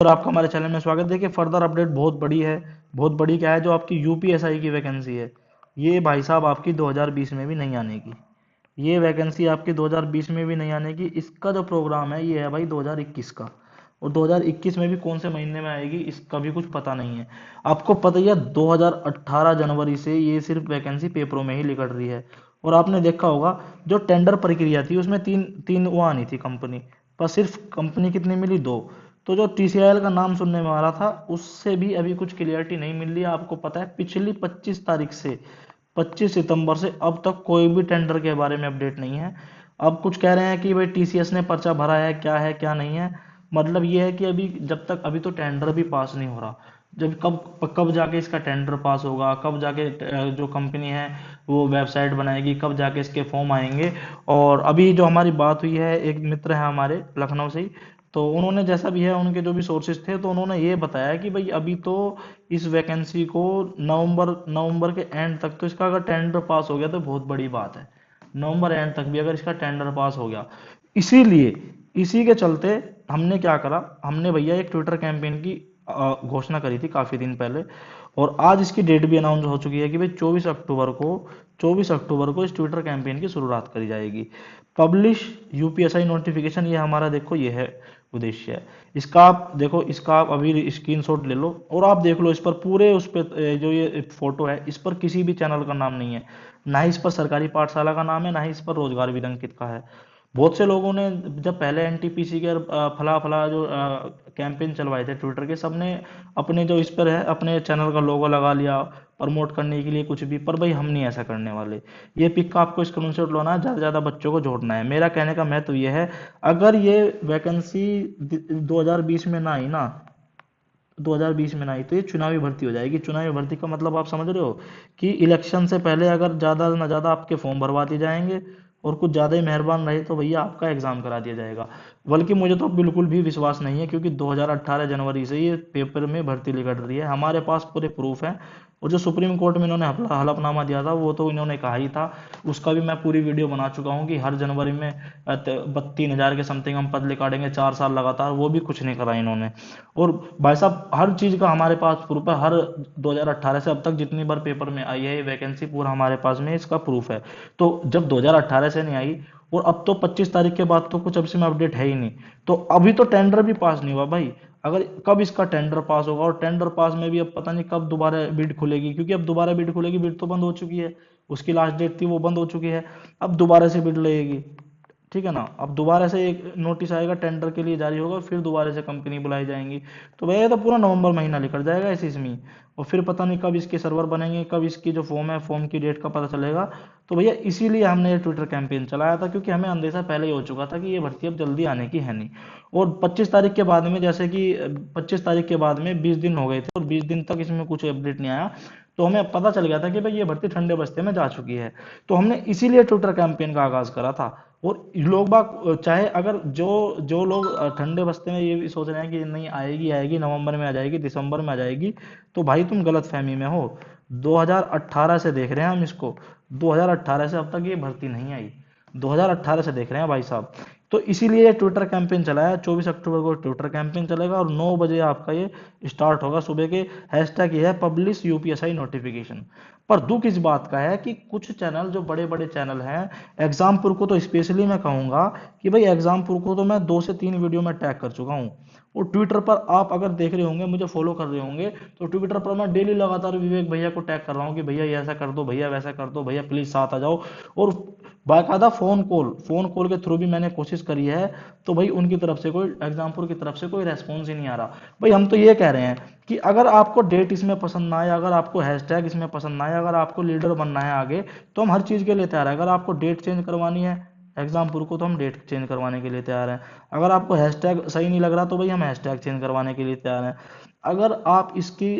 और आपका हमारे चैनल में स्वागत है। देखिए फर्दर अपडेट बहुत बड़ी है। बहुत बड़ी क्या है, जो आपकी यूपीएसआई की वैकेंसी है, ये भाई साहब आपकी 2020 में भी नहीं आने की। ये वैकेंसी आपकी 2020 में भी नहीं आने की। इसका जो प्रोग्राम है ये है भाई 2021 का। और 2021 में भी कौन से महीने में आएगी इसका भी कुछ पता नहीं है। आपको पता ही है 2018 जनवरी से ये सिर्फ वैकेंसी पेपरों में ही निकल रही है। और आपने देखा होगा जो टेंडर प्रक्रिया थी उसमें तीन तीन वो आनी थी कंपनी, पर सिर्फ कंपनी कितनी मिली, दो। तो जो टीसीआईएल का नाम सुनने में आ रहा था उससे भी अभी कुछ क्लियरिटी नहीं मिल रही है। आपको पता है पिछली 25 तारीख से 25 सितंबर से अब तक कोई भी टेंडर के बारे में अपडेट नहीं है। अब कुछ कह रहे हैं कि भाई टीसीएस ने पर्चा भरा है क्या नहीं है। मतलब ये है कि अभी जब तक अभी तो टेंडर भी पास नहीं हो रहा। जब कब कब जाके इसका टेंडर पास होगा, कब जाके जो कंपनी है वो वेबसाइट बनाएगी, कब जाके इसके फॉर्म आएंगे। और अभी जो हमारी बात हुई है, एक मित्र है हमारे लखनऊ से ही, तो उन्होंने जैसा भी है उनके जो भी सोर्सेज थे तो उन्होंने ये बताया कि भाई अभी तो इस वैकेंसी को नवंबर नवंबर के एंड तक, तो इसका अगर टेंडर पास हो गया तो बहुत बड़ी बात है। नवंबर एंड तक भी अगर इसका टेंडर पास हो गया, इसीलिए इसी के चलते हमने क्या करा, हमने भैया एक ट्विटर कैंपेन की घोषणा करी थी काफी दिन पहले। और आज इसकी डेट भी अनाउंस हो चुकी है कि भाई 24 अक्टूबर को इस ट्विटर कैंपेन की शुरुआत करी जाएगी। पब्लिश यूपीएसआई नोटिफिकेशन, ये हमारा देखो ये है उद्देश्य है। इसका आप देखो, इसका आप अभी स्क्रीनशॉट ले लो और आप देख लो इस पर पूरे, उस पर जो ये फोटो है इस पर किसी भी चैनल का नाम नहीं है। ना ही इस पर सरकारी पाठशाला का नाम है, ना ही इस पर रोजगार विदंकित का है। बहुत से लोगों ने जब पहले एनटीपीसी के फला फला जो कैंपेन चलवाए थे ट्विटर के, सबने अपने जो इस पर है अपने चैनल का लोगो लगा लिया प्रमोट करने के लिए कुछ भी। पर भाई हम नहीं ऐसा करने वाले। ये पिक का आपको स्क्रीनशॉट लेना है, ज़्यादा से ज़्यादा बच्चों को जोड़ना है। मेरा कहने का महत्व ये है, अगर ये वैकेंसी 2020 में ना आई ना, 2020 में ना आई तो ये चुनावी भर्ती हो जाएगी। चुनावी भर्ती का मतलब आप समझ रहे हो कि इलेक्शन से पहले अगर ज़्यादा ना ज़्यादा आपके फॉर्म भरवा दिए जाएंगे और कुछ ज़्यादा ही मेहरबान रहे तो भैया आपका एग्ज़ाम करा दिया जाएगा। बल्कि मुझे तो बिल्कुल भी विश्वास नहीं है, क्योंकि 2018 जनवरी से ये पेपर में भर्ती निकल रही है। हमारे पास पूरे प्रूफ हैं। और जो सुप्रीम कोर्ट में इन्होंने हलफनामा दिया था वो तो इन्होंने कहा ही था, उसका भी मैं पूरी वीडियो बना चुका हूँ कि हर जनवरी में 32,000 के समथिंग हम पद निकालेंगे 4 साल लगातार। वो भी कुछ नहीं करा इन्होंने। और भाई साहब हर चीज़ का हमारे पास प्रूफ है। हर 2018 से अब तक जितनी बार पेपर में आई है ये वैकेंसी, पूरा हमारे पास में इसका प्रूफ है। तो जब 2018 से नहीं आई और अब तो 25 तारीख के बाद तो कुछ अब इसमें अपडेट है ही नहीं, तो अभी तो टेंडर भी पास नहीं हुआ भाई। अगर कब इसका टेंडर पास होगा, और टेंडर पास में भी अब पता नहीं कब दोबारा बिड खुलेगी, क्योंकि अब दोबारा बिड खुलेगी, बिड तो बंद हो चुकी है। उसकी लास्ट डेट थी वो बंद हो चुकी है। अब दोबारा से बिड लगेगी, ठीक है ना। अब दोबारा से एक नोटिस आएगा टेंडर के लिए जारी होगा, फिर दोबारा से कंपनी बुलाई जाएंगी। तो भैया ये तो पूरा नवंबर महीना निकल जाएगा इसी में। और फिर पता नहीं कब इसके सर्वर बनेंगे, कब इसकी जो फॉर्म है फॉर्म की डेट का पता चलेगा। तो भैया इसीलिए हमने ये ट्विटर कैंपेन चलाया था, क्योंकि हमें अंदेशा पहले ही हो चुका था कि ये भर्ती अब जल्दी आने की है नहीं। और 25 तारीख के बाद में, जैसे कि 25 तारीख के बाद में 20 दिन हो गए थे और 20 दिन तक इसमें कुछ अपडेट नहीं आया, तो हमें पता चल गया था कि भाई ये भर्ती ठंडे बस्ते में जा चुकी है। तो हमने इसीलिए ट्विटर कैंपेन का आगाज करा था। और लोग बाग चाहे, अगर जो जो लोग ठंडे बस्ते में ये भी सोच रहे हैं कि नहीं आएगी आएगी नवंबर में आ जाएगी, दिसंबर में आ जाएगी, तो भाई तुम गलत फहमी में हो। 2018 से देख रहे हैं हम इसको। 2018 से अब तक ये भर्ती नहीं आई। 2018 से देख रहे हैं भाई साहब। तो इसीलिए ये ट्विटर कैंपेन चलाया। 24 अक्टूबर को ट्विटर कैंपेन चलेगा और 9 बजे आपका ये स्टार्ट होगा सुबह के। हैशटैग ये है पब्लिश यूपीएसआई नोटिफिकेशन। पर दुख इस बात का है कि कुछ चैनल, जो बड़े बड़े चैनल हैं, एग्जामपुर को तो स्पेशली मैं कहूंगा कि भाई एग्जामपुर को तो मैं 2 से 3 वीडियो में टैग कर चुका हूँ। और ट्विटर पर आप अगर देख रहे होंगे, मुझे फॉलो कर रहे होंगे, तो ट्विटर पर मैं डेली लगातार विवेक भैया को टैग कर रहा हूँ कि भैया ये ऐसा कर दो, भैया वैसा कर दो, भैया प्लीज साथ आ जाओ। और बाकायदा फोन कॉल के थ्रू भी मैंने कोशिश करी है। तो भाई उनकी तरफ से कोई, एग्जामपुर की तरफ से कोई रेस्पॉन्स ही नहीं आ रहा। भाई हम तो ये कह रहे हैं कि अगर आपको डेट इसमें पसंद ना आए, अगर आपको हैशटैग इसमें पसंद ना आए, अगर आपको लीडर बनना है आगे, तो हम हर चीज़ के लिए तैयार है। अगर आपको डेट चेंज करवानी है एग्जामपुर को, तो हम डेट चेंज करवाने के लिए तैयार हैं। अगर आपको हैशटैग सही नहीं लग रहा तो भाई हम हैशटैग चेंज करवाने के लिए तैयार हैं। अगर आप इसकी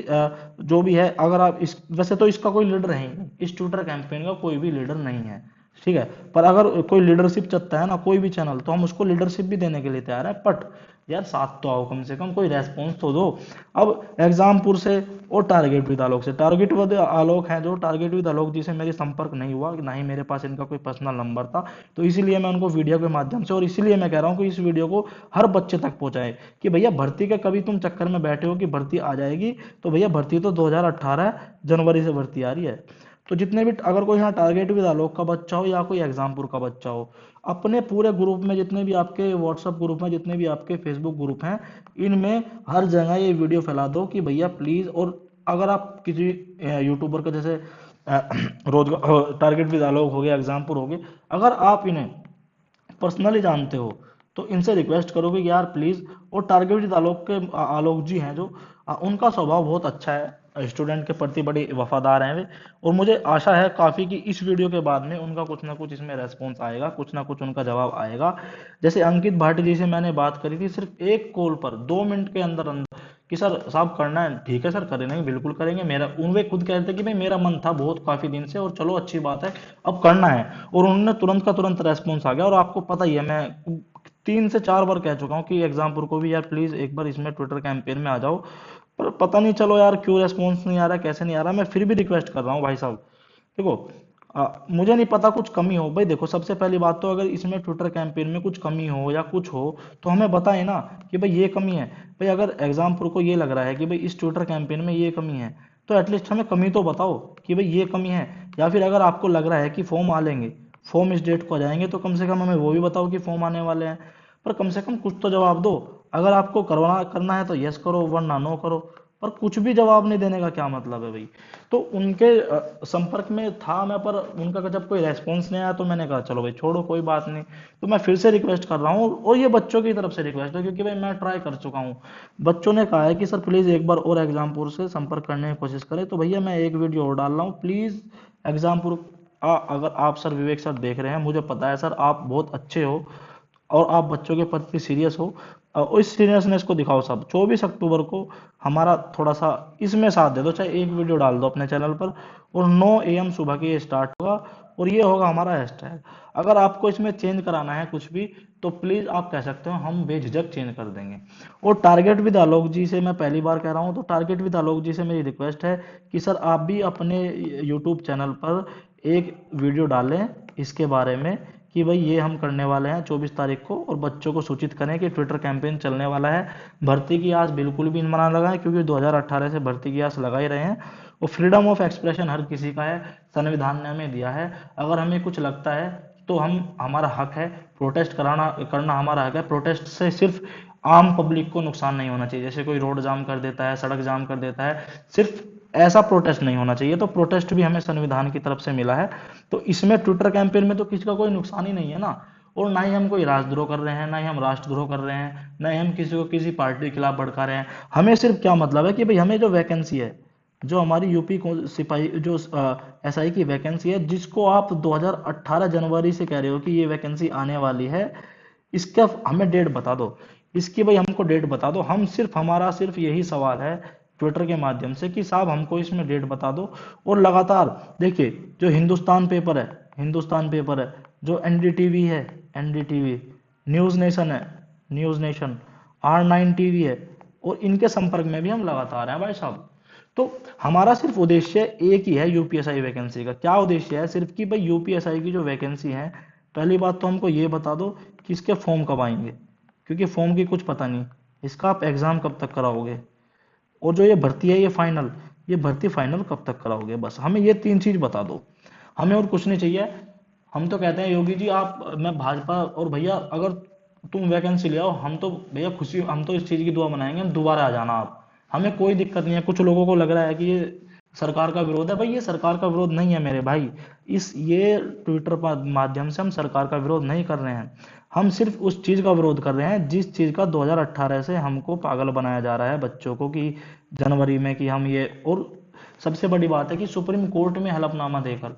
जो भी है, अगर आप इस, वैसे तो इसका कोई लीडर है ही नहीं, इस ट्विटर कैंपेन का कोई भी लीडर नहीं है, ठीक है। पर अगर कोई लीडरशिप चाहता है ना कोई भी चैनल, तो हम उसको लीडरशिप भी देने के लिए तैयार है। बट यार साथ तो आओ, कम से कम कोई रेस्पॉन्स तो दो। अब एग्जामपुर से और टारगेट विद आलोक से। टारगेट विद आलोक हैं जो, टारगेट विद आलोक जी से मेरी संपर्क नहीं हुआ, ना ही मेरे पास इनका कोई पर्सनल नंबर था, तो इसीलिए मैं उनको वीडियो के माध्यम से, और इसीलिए मैं कह रहा हूँ कि इस वीडियो को हर बच्चे तक पहुंचाएं कि भैया भर्ती के कभी तुम चक्कर में बैठे हो कि भर्ती आ जाएगी, तो भैया भर्ती तो 2018 जनवरी से भर्ती आ रही है। तो जितने भी, अगर कोई यहाँ टारगेट विद आलोक का बच्चा हो या कोई एग्जामपुर का बच्चा हो, अपने पूरे ग्रुप में, जितने भी आपके व्हाट्सएप ग्रुप में, जितने भी आपके फेसबुक ग्रुप हैं, इनमें हर जगह ये वीडियो फैला दो कि भैया प्लीज। और अगर आप किसी यूट्यूबर का जैसे रोजगार, टारगेट विद आलोक हो गया, एग्जामपुर हो गए, अगर आप इन्हें पर्सनली जानते हो तो इनसे रिक्वेस्ट करोगे कि यार प्लीज। और टारगेट विद आलोक के आलोक जी हैं जो, उनका स्वभाव बहुत अच्छा है, स्टूडेंट के प्रति बड़ी वफादार हैं वे। और मुझे आशा है काफी कि इस वीडियो के बाद में उनका कुछ ना कुछ इसमें रेस्पॉन्स आएगा, कुछ ना कुछ उनका जवाब आएगा। जैसे अंकित भाटी जी से मैंने बात करी थी सिर्फ एक कॉल पर 2 मिनट के अंदर अंदर कि सर साहब करना है, ठीक है सर करेंगे, बिल्कुल करेंगे। मेरा उनवे खुद कहते हैं कि भाई मेरा मन था बहुत काफी दिन से, और चलो अच्छी बात है अब करना है। और उन्होंने तुरंत का तुरंत रेस्पॉन्स आ गया। और आपको पता ही है, मैं 3 से 4 बार कह चुका हूँ कि एग्जामपुर को भी यार प्लीज एक बार इसमें ट्विटर कैंपेन में आ जाओ, पर पता नहीं चलो यार क्यों रेस्पॉन्स नहीं आ रहा, कैसे नहीं आ रहा। मैं फिर भी रिक्वेस्ट कर रहा हूँ भाई साहब, देखो मुझे नहीं पता कुछ कमी हो भाई, देखो सबसे पहली बात तो अगर इसमें ट्विटर कैंपेन में कुछ कमी हो या कुछ हो तो हमें बताएं ना कि भाई ये कमी है। भाई अगर एग्जामपुर को ये लग रहा है कि भाई इस ट्विटर कैंपेन में ये कमी है, तो एटलीस्ट हमें कमी तो बताओ कि भाई ये कमी है। या फिर अगर आपको लग रहा है कि फॉर्म आ लेंगे, फॉर्म इस डेट को आ जाएंगे, तो कम से कम हमें वो भी बताओ कि फॉर्म आने वाले हैं। पर कम से कम कुछ तो जवाब दो। अगर आपको करवाना करना है तो यस करो, वरना नो करो। पर कुछ भी जवाब नहीं देने का क्या मतलब है भाई। तो उनके संपर्क में था मैं, पर उनका जब कोई रेस्पॉन्स नहीं आया तो मैंने कहा चलो भाई छोड़ो कोई बात नहीं। तो मैं फिर से रिक्वेस्ट कर रहा हूँ, और ये बच्चों की तरफ से रिक्वेस्ट है, क्योंकि भाई मैं ट्राई कर चुका हूँ। बच्चों ने कहा है कि सर प्लीज एक बार और एग्जामपुर से संपर्क करने की कोशिश करें, तो भैया मैं एक वीडियो और डाल रहा हूँ प्लीज एग्जामपुर। अगर आप सर विवेक सर देख रहे हैं, मुझे पता है सर आप बहुत अच्छे हो और आप बच्चों के प्रति सीरियस हो, और इस सीरियसनेस को दिखाओ सब। 24 अक्टूबर को हमारा थोड़ा सा इसमें साथ दे दो, चाहे एक वीडियो डाल दो अपने चैनल पर, और 9 AM सुबह के ये स्टार्ट होगा, और ये होगा हमारा हैशटैग। अगर आपको इसमें चेंज कराना है कुछ भी तो प्लीज आप कह सकते हो, हम बेझिझक चेंज कर देंगे। और टारगेट विद आलोक जी से मैं पहली बार कह रहा हूँ, तो टारगेट विद आलोक जी से मेरी रिक्वेस्ट है कि सर आप भी अपने यूट्यूब चैनल पर एक वीडियो डालें इसके बारे में कि भाई ये हम करने वाले हैं 24 तारीख को, और बच्चों को सूचित करें कि ट्विटर कैंपेन चलने वाला है। भर्ती की आस बिल्कुल भी मना लगाएं, क्योंकि 2018 से भर्ती की आस लगा ही रहे हैं। और फ्रीडम ऑफ एक्सप्रेशन हर किसी का है, संविधान ने हमें दिया है। अगर हमें कुछ लगता है तो हमारा हक है, प्रोटेस्ट करना हमारा हक है। प्रोटेस्ट से सिर्फ आम पब्लिक को नुकसान नहीं होना चाहिए, जैसे कोई रोड जाम कर देता है, सड़क जाम कर देता है, सिर्फ ऐसा प्रोटेस्ट नहीं होना चाहिए। तो प्रोटेस्ट भी हमें संविधान की तरफ से मिला है। तो इसमें ट्विटर कैंपेन में तो किसी का कोई नुकसान ही नहीं है ना। और ना ही हम कोई राजद्रोह कर रहे हैं, ना ही हम राष्ट्रद्रोह कर रहे हैं, ना ही हम किसी को किसी पार्टी के खिलाफ भड़का रहे हैं। हमें सिर्फ क्या मतलब है कि भाई हमें जो वैकेंसी है, जो हमारी यूपी को सिपाही जो एसआई की वैकेंसी है, जिसको आप 2018 जनवरी से कह रहे हो कि ये वैकेंसी आने वाली है, इसका हमें डेट बता दो। इसकी भाई हमको डेट बता दो। हमारा सिर्फ यही सवाल है ट्विटर के माध्यम से कि साहब हमको इसमें डेट बता दो। और लगातार देखिए, जो हिंदुस्तान पेपर है, जो एनडीटीवी है, एनडीटीवी, न्यूज नेशन है, न्यूज नेशन, R9 टीवी है, और इनके संपर्क में भी हम लगातार हैं भाई साहब। तो हमारा सिर्फ उद्देश्य एक ही है यूपीएसआई वैकेंसी का। क्या उद्देश्य है? सिर्फ कि भाई यूपीएसआई की जो वैकेंसी है, पहली बात तो हमको ये बता दो कि इसके फॉर्म कब आएंगे, क्योंकि फॉर्म की कुछ पता नहीं, इसका आप एग्जाम कब तक कराओगे, और जो ये भर्ती है ये भर्ती फाइनल कब तक कराओगे। बस हमें ये 3 चीज बता दो, हमें और कुछ नहीं चाहिए। हम तो कहते हैं योगी जी आप, मैं भाजपा, और भैया अगर तुम वैकेंसी ले आओ, हम तो भैया खुशी, हम तो इस चीज की दुआ मनाएंगे, हम दोबारा आ जाना आप, हमें कोई दिक्कत नहीं है। कुछ लोगों को लग रहा है कि ये सरकार का विरोध है, भाई ये सरकार का विरोध नहीं है मेरे भाई। ये ट्विटर पर माध्यम से हम सरकार का विरोध नहीं कर रहे हैं, हम सिर्फ उस चीज का विरोध कर रहे हैं जिस चीज का 2018 से हमको पागल बनाया जा रहा है बच्चों को, कि जनवरी में कि हम ये। और सबसे बड़ी बात है कि सुप्रीम कोर्ट में हलफनामा देकर,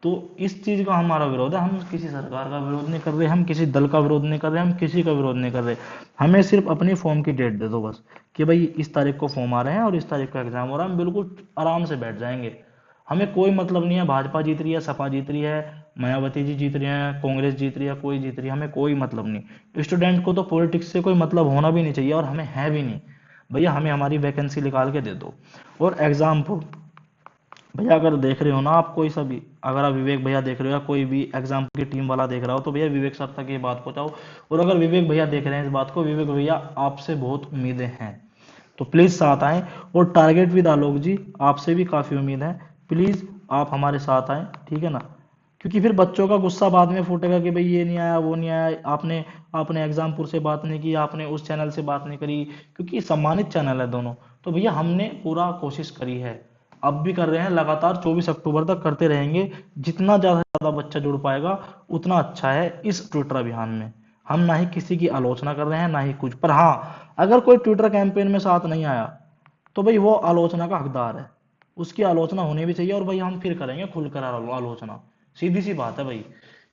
तो इस चीज का हमारा विरोध है। हम किसी सरकार का विरोध नहीं कर रहे, हम किसी दल का विरोध नहीं कर रहे, हम किसी का विरोध नहीं कर रहे। हमें सिर्फ अपनी फॉर्म की डेट दे दो बस, कि भाई इस तारीख को फॉर्म आ रहे हैं और इस तारीख को एग्जाम हो रहा है, हम बिल्कुल आराम से बैठ जाएंगे। हमें कोई मतलब नहीं है भाजपा जीत रही है, सपा जीत रही है, मायावती जी जीत रही है, कांग्रेस जीत रही है, कोई जीत रही है, हमें कोई मतलब नहीं। स्टूडेंट को तो पॉलिटिक्स से कोई मतलब होना भी नहीं चाहिए, और हमें है भी नहीं। भैया हमें हमारी वैकेंसी निकाल के दे दो। और एग्जाम्पल भैया अगर देख रहे हो ना आप कोई सा भी, अगर आप विवेक भैया देख रहे हो या कोई भी एग्जाम की टीम वाला देख रहा हो, तो भैया विवेक सर तक ये बात पहुंचाओ। और अगर विवेक भैया देख रहे हैं इस बात को, विवेक भैया आपसे बहुत उम्मीदें हैं, तो प्लीज साथ आएं। और टारगेट विद आलोक जी, आपसे भी काफी उम्मीद है, प्लीज आप हमारे साथ आएं, ठीक है ना। क्योंकि फिर बच्चों का गुस्सा बाद में फूटेगा कि भाई ये नहीं आया वो नहीं आया, आपने आपने एग्जामपुर से बात नहीं की, आपने उस चैनल से बात नहीं करी, क्योंकि सम्मानित चैनल है दोनों। तो भैया हमने पूरा कोशिश करी है, अब भी कर रहे हैं, लगातार 24 अक्टूबर तक करते रहेंगे। जितना ज्यादा से ज्यादा बच्चा जुड़ पाएगा उतना अच्छा है इस ट्विटर अभियान में। हम ना ही किसी की आलोचना कर रहे हैं ना ही कुछ, पर हाँ अगर कोई ट्विटर कैंपेन में साथ नहीं आया तो भाई वो आलोचना का हकदार है, उसकी आलोचना होनी भी चाहिए। और भाई हम फिर करेंगे खुलकर आलोचना, सीधी सी बात है भाई।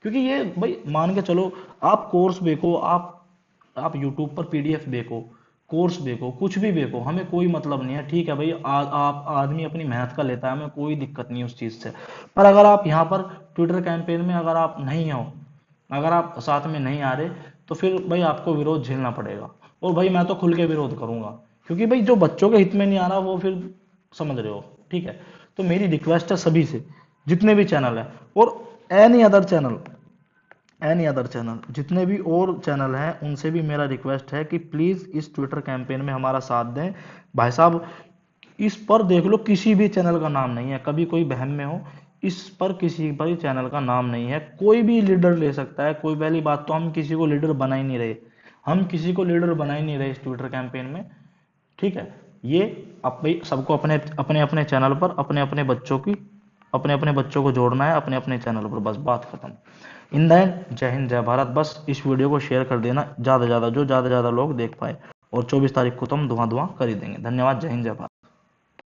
क्योंकि ये भाई मान के चलो, आप कोर्स बेको, आप यूट्यूब पर पीडीएफ बेको, कोर्स बेको, कुछ भी बेको, हमें कोई मतलब नहीं है, ठीक है भाई। आप आदमी अपनी मेहनत का लेता है, हमें कोई दिक्कत नहीं है उस चीज से। पर अगर आप यहाँ पर ट्विटर कैंपेन में अगर आप नहीं हो, अगर आप साथ में नहीं आ रहे, तो फिर भाई आपको विरोध झेलना पड़ेगा। और भाई मैं तो खुल के विरोध करूंगा, क्योंकि भाई जो बच्चों के हित में नहीं आ रहा वो फिर समझ रहे हो, ठीक है। तो मेरी रिक्वेस्ट है सभी से, जितने भी चैनल है, और एनी अदर चैनल जितने भी और चैनल हैं उनसे भी मेरा रिक्वेस्ट है कि प्लीज इस ट्विटर कैंपेन में हमारा साथ दें। भाई साहब इस पर देख लो किसी भी चैनल का नाम नहीं है, कभी कोई बहम में हो, इस पर किसी भी चैनल का नाम नहीं है। कोई भी लीडर ले सकता है, कोई पहली बात तो हम किसी को लीडर बना ही नहीं रहे, हम किसी को लीडर बना ही नहीं रहे इस ट्विटर कैंपेन में, ठीक है। ये भाई सबको अपने अपने अपने चैनल पर अपने अपने बच्चों को जोड़ना है अपने अपने चैनल पर, बस बात खत्म। इन द एंड जय हिंद जय भारत। बस इस वीडियो को शेयर कर देना ज्यादा ज्यादा, जो ज्यादा ज्यादा लोग देख पाए, और 24 तारीख को तो हम धुआं धुआं कर ही देंगे। धन्यवाद, जय हिंद जय भारत।